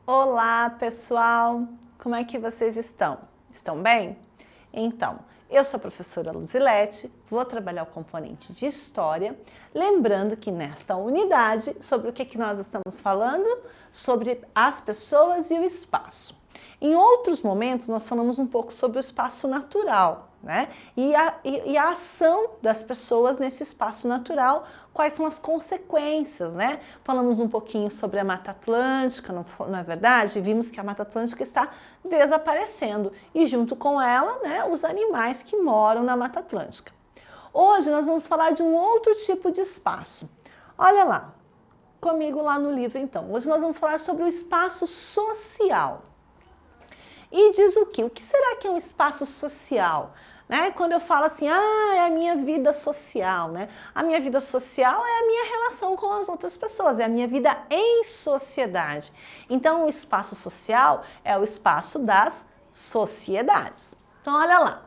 Olá, pessoal! Como é que vocês estão? Estão bem? Então, eu sou a professora Luzilete, vou trabalhar o componente de História, lembrando que nesta unidade, sobre o que nós estamos falando? Sobre as pessoas e o espaço. Em outros momentos, nós falamos um pouco sobre o espaço natural, né? E a ação das pessoas nesse espaço natural, quais são as consequências, né? Falamos um pouquinho sobre a Mata Atlântica, não é verdade? Vimos que a Mata Atlântica está desaparecendo e junto com ela, né, os animais que moram na Mata Atlântica. Hoje nós vamos falar de um outro tipo de espaço. Olha lá, comigo lá no livro então. Hoje nós vamos falar sobre o espaço social. E diz o quê? O que será que é um espaço social? Né? Quando eu falo assim, é a minha vida social, né? A minha vida social é a minha relação com as outras pessoas, é a minha vida em sociedade. Então, o espaço social é o espaço das sociedades. Então, olha lá.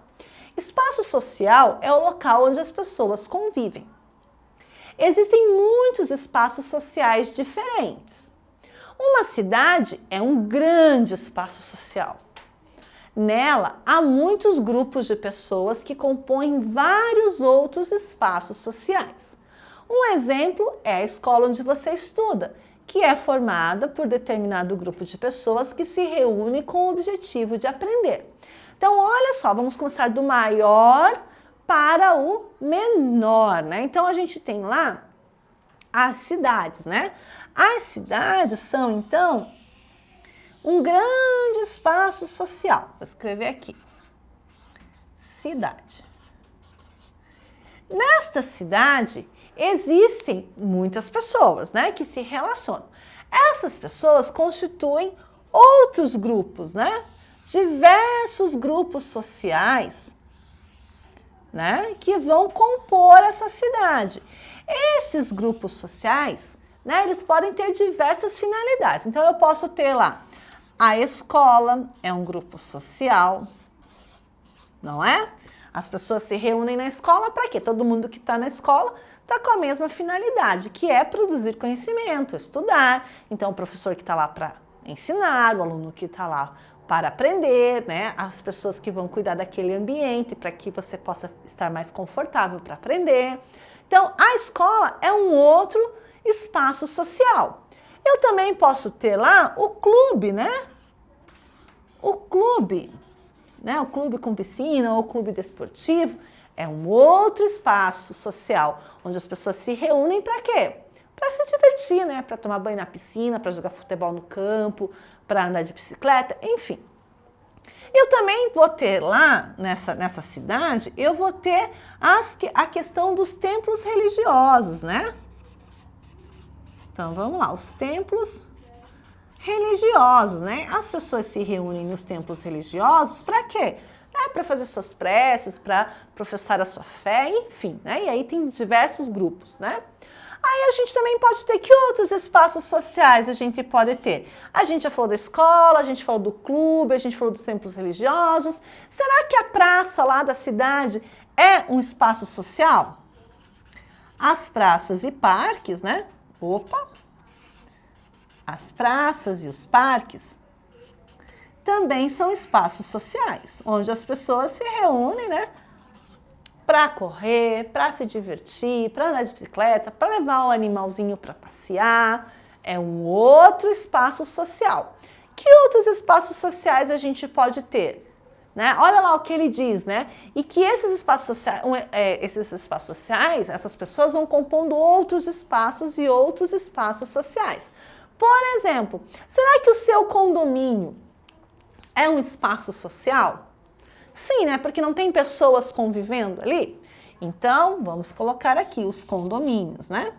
Espaço social é o local onde as pessoas convivem. Existem muitos espaços sociais diferentes. Uma cidade é um grande espaço social. Nela, há muitos grupos de pessoas que compõem vários outros espaços sociais. Um exemplo é a escola onde você estuda, que é formada por determinado grupo de pessoas que se reúne com o objetivo de aprender. Então, olha só, vamos começar do maior para o menor, né? Então, a gente tem lá as cidades, né? As cidades são, então, um grande espaço social. Vou escrever aqui. Cidade. Nesta cidade, existem muitas pessoas, né, que se relacionam. Essas pessoas constituem outros grupos, né? Diversos grupos sociais, né, que vão compor essa cidade. Esses grupos sociais, né, eles podem ter diversas finalidades. Então, eu posso ter lá a escola, é um grupo social, não é? As pessoas se reúnem na escola para quê? Todo mundo que está na escola está com a mesma finalidade, que é produzir conhecimento, estudar. Então, o professor que está lá para ensinar, o aluno que está lá para aprender, né? As pessoas que vão cuidar daquele ambiente para que você possa estar mais confortável para aprender. Então, a escola é um outro espaço social. Eu também posso ter lá o clube, né? O clube, né? O clube com piscina ou o clube desportivo é um outro espaço social onde as pessoas se reúnem para quê? Para se divertir, né? Para tomar banho na piscina, para jogar futebol no campo, para andar de bicicleta, enfim. Eu também vou ter lá, nessa cidade, eu vou ter a questão dos templos religiosos, né? Então, vamos lá, os templos religiosos, né? As pessoas se reúnem nos templos religiosos para quê? Para fazer suas preces, para professar a sua fé, enfim, né? E aí tem diversos grupos, né? Aí a gente também pode ter que outros espaços sociais a gente pode ter. A gente já falou da escola, a gente falou do clube, a gente falou dos templos religiosos. Será que a praça lá da cidade é um espaço social? As praças e parques, né? As praças e os parques também são espaços sociais, onde as pessoas se reúnem, né? Para correr, para se divertir, para andar de bicicleta, para levar o animalzinho para passear. É um outro espaço social. Que outros espaços sociais a gente pode ter? Né? Olha lá o que ele diz, né? E que esses espaços sociais, essas pessoas vão compondo outros espaços e outros espaços sociais. Por exemplo, será que o seu condomínio é um espaço social? Sim, né? Porque não tem pessoas convivendo ali. Então, vamos colocar aqui os condomínios, né?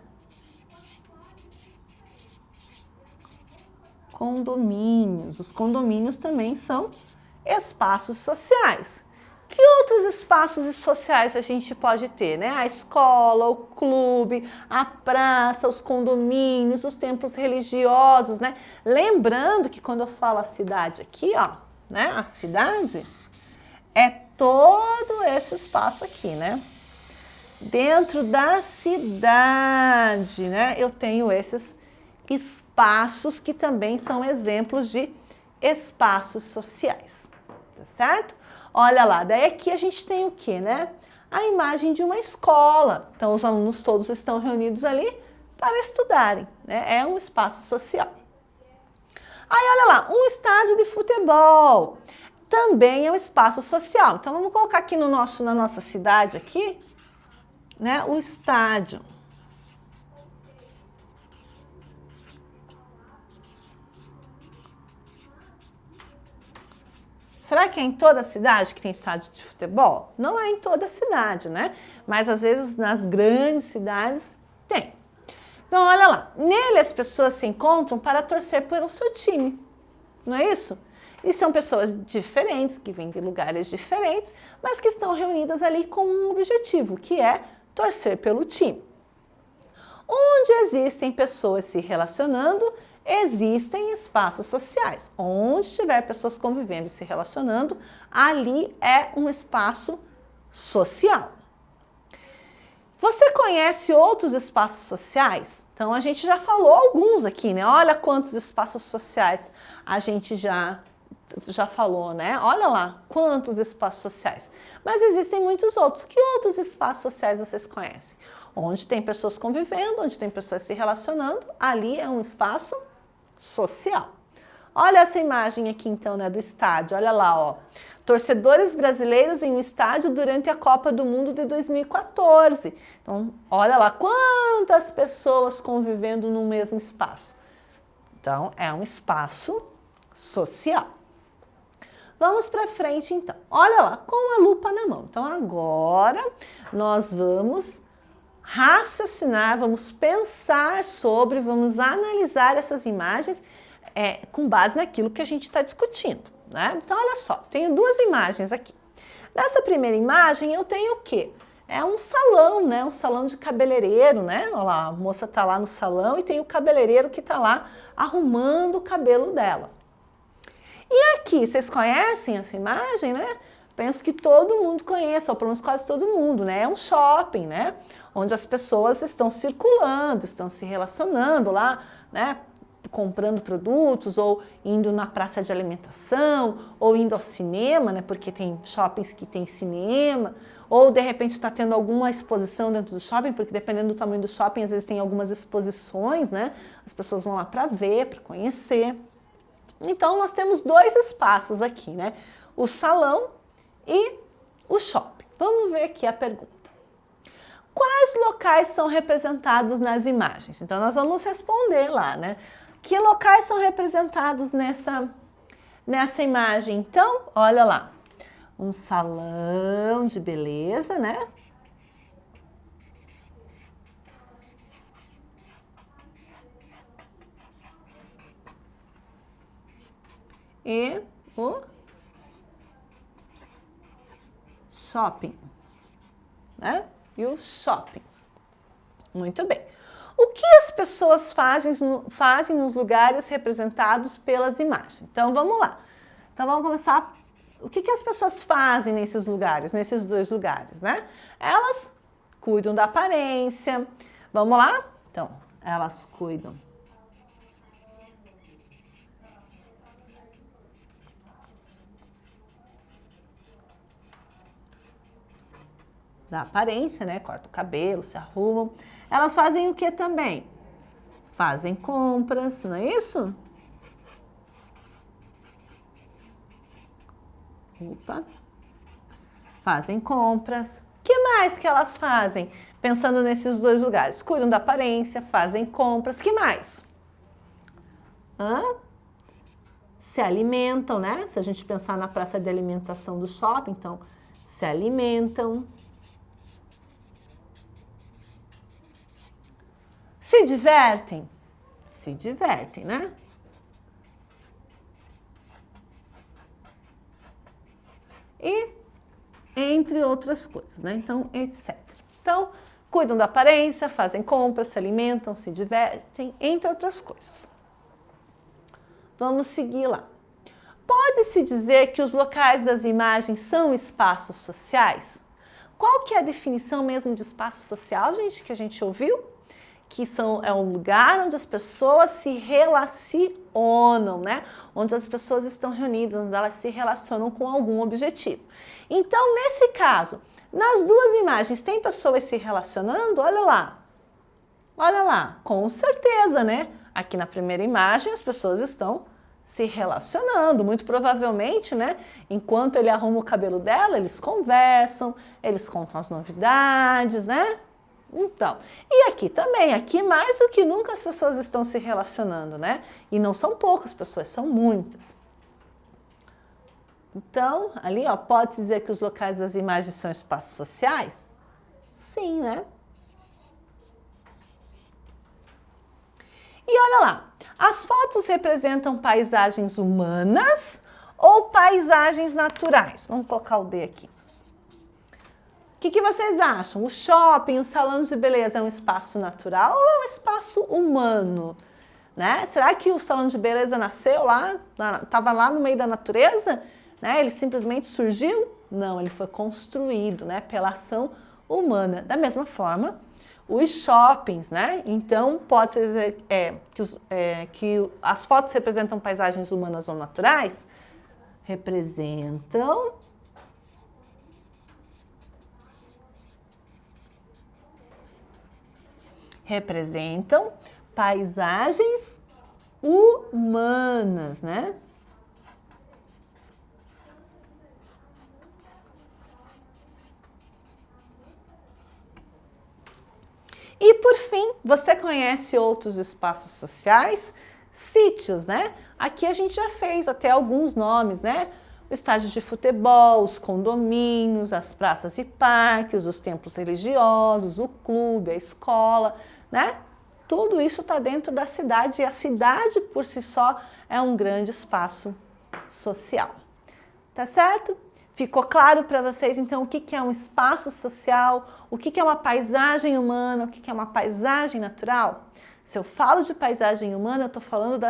Condomínios. Os condomínios também são espaços sociais. Que outros espaços sociais a gente pode ter, né? A escola, o clube, a praça, os condomínios, os templos religiosos, né? Lembrando que quando eu falo a cidade aqui, ó, né? A cidade é todo esse espaço aqui, né? Dentro da cidade, né? Eu tenho esses espaços que também são exemplos de espaços sociais, tá certo? Olha lá, daí aqui a gente tem o quê, né? A imagem de uma escola. Então, os alunos todos estão reunidos ali para estudarem, né? É um espaço social. Aí, olha lá, um estádio de futebol. Também é um espaço social. Então, vamos colocar aqui na nossa cidade aqui, né? O estádio. Será que é em toda a cidade que tem estádio de futebol? Não é em toda a cidade, né? Mas às vezes nas grandes cidades tem. Então, olha lá, nele as pessoas se encontram para torcer por o seu time, não é isso? E são pessoas diferentes, que vêm de lugares diferentes, mas que estão reunidas ali com um objetivo, que é torcer pelo time. Onde existem pessoas se relacionando, existem espaços sociais. Onde tiver pessoas convivendo e se relacionando, ali é um espaço social. Você conhece outros espaços sociais? Então, a gente já falou alguns aqui, né? Olha quantos espaços sociais a gente já falou, né? Olha lá quantos espaços sociais. Mas existem muitos outros. Que outros espaços sociais vocês conhecem? Onde tem pessoas convivendo, onde tem pessoas se relacionando, ali é um espaço social. Olha essa imagem aqui então, né, do estádio. Olha lá, ó. Torcedores brasileiros em um estádio durante a Copa do Mundo de 2014. Então, olha lá quantas pessoas convivendo no mesmo espaço. Então, é um espaço social. Vamos para frente então. Olha lá, com a lupa na mão. Então, agora nós vamos raciocinar, vamos pensar sobre, vamos analisar essas imagens com base naquilo que a gente está discutindo, né? Então, olha só, tenho duas imagens aqui. Nessa primeira imagem, eu tenho o quê? É um salão, né? Um salão de cabeleireiro, né? Olha lá, a moça está lá no salão e tem o cabeleireiro que está lá arrumando o cabelo dela. E aqui, vocês conhecem essa imagem, né? Penso que todo mundo conhece, ou pelo menos quase todo mundo, né? É um shopping, né? Onde as pessoas estão circulando, estão se relacionando lá, né? Comprando produtos, ou indo na praça de alimentação, ou indo ao cinema, né? Porque tem shoppings que tem cinema, ou de repente está tendo alguma exposição dentro do shopping, porque dependendo do tamanho do shopping, às vezes tem algumas exposições, né? As pessoas vão lá para ver, para conhecer. Então, nós temos dois espaços aqui, né? O salão e o shopping. Vamos ver aqui a pergunta. Quais locais são representados nas imagens? Então, nós vamos responder lá, né? Que locais são representados nessa imagem? Então, olha lá. Um salão de beleza, né? E o shopping, né? E o shopping. Muito bem. O que as pessoas fazem nos lugares representados pelas imagens? Então, vamos lá. Então, vamos começar. O que as pessoas fazem nesses lugares, nesses dois lugares, né? Elas cuidam da aparência. Vamos lá? Então, elas cuidam da aparência, né? Cortam o cabelo, se arrumam. Elas fazem o que também? Fazem compras, não é isso? Opa. Fazem compras. O que mais que elas fazem? Pensando nesses dois lugares. Cuidam da aparência, fazem compras. O que mais? Se alimentam, né? Se a gente pensar na praça de alimentação do shopping, então, se alimentam. Se divertem? Se divertem, né? E entre outras coisas, né? Então, etc. Então, cuidam da aparência, fazem compras, se alimentam, se divertem, entre outras coisas. Vamos seguir lá. Pode-se dizer que os locais das imagens são espaços sociais? Qual que é a definição mesmo de espaço social, gente, que a gente ouviu? que é um lugar onde as pessoas se relacionam, né? Onde as pessoas estão reunidas, onde elas se relacionam com algum objetivo. Então, nesse caso, nas duas imagens, tem pessoas se relacionando? Olha lá, com certeza, né? Aqui na primeira imagem, as pessoas estão se relacionando, muito provavelmente, né? Enquanto ele arruma o cabelo dela, eles conversam, eles contam as novidades, né? Então, e aqui também, aqui mais do que nunca as pessoas estão se relacionando, né? E não são poucas pessoas, são muitas. Então, ali, ó, pode-se dizer que os locais das imagens são espaços sociais? Sim, né? E olha lá, as fotos representam paisagens humanas ou paisagens naturais? Vamos colocar o D aqui. O que vocês acham? O shopping, o salão de beleza é um espaço natural ou é um espaço humano? Né? Será que o salão de beleza nasceu lá, estava lá no meio da natureza? Né? Ele simplesmente surgiu? Não, ele foi construído, né, pela ação humana. Da mesma forma, os shoppings, né? Então, pode ser que as fotos representam paisagens humanas ou naturais? Representam paisagens humanas, né? E por fim, você conhece outros espaços sociais? Sítios, né? Aqui a gente já fez até alguns nomes, né? O estádio de futebol, os condomínios, as praças e parques, os templos religiosos, o clube, a escola, né? Tudo isso está dentro da cidade e a cidade por si só é um grande espaço social. Tá certo? Ficou claro para vocês, então, o que é um espaço social, o que é uma paisagem humana, o que é uma paisagem natural? Se eu falo de paisagem humana, eu estou falando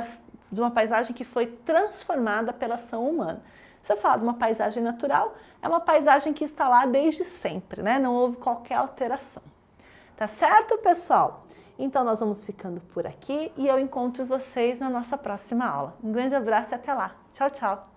de uma paisagem que foi transformada pela ação humana. Se eu falar de uma paisagem natural, é uma paisagem que está lá desde sempre, né? Não houve qualquer alteração. Tá certo, pessoal? Então, nós vamos ficando por aqui e eu encontro vocês na nossa próxima aula. Um grande abraço e até lá. Tchau, tchau!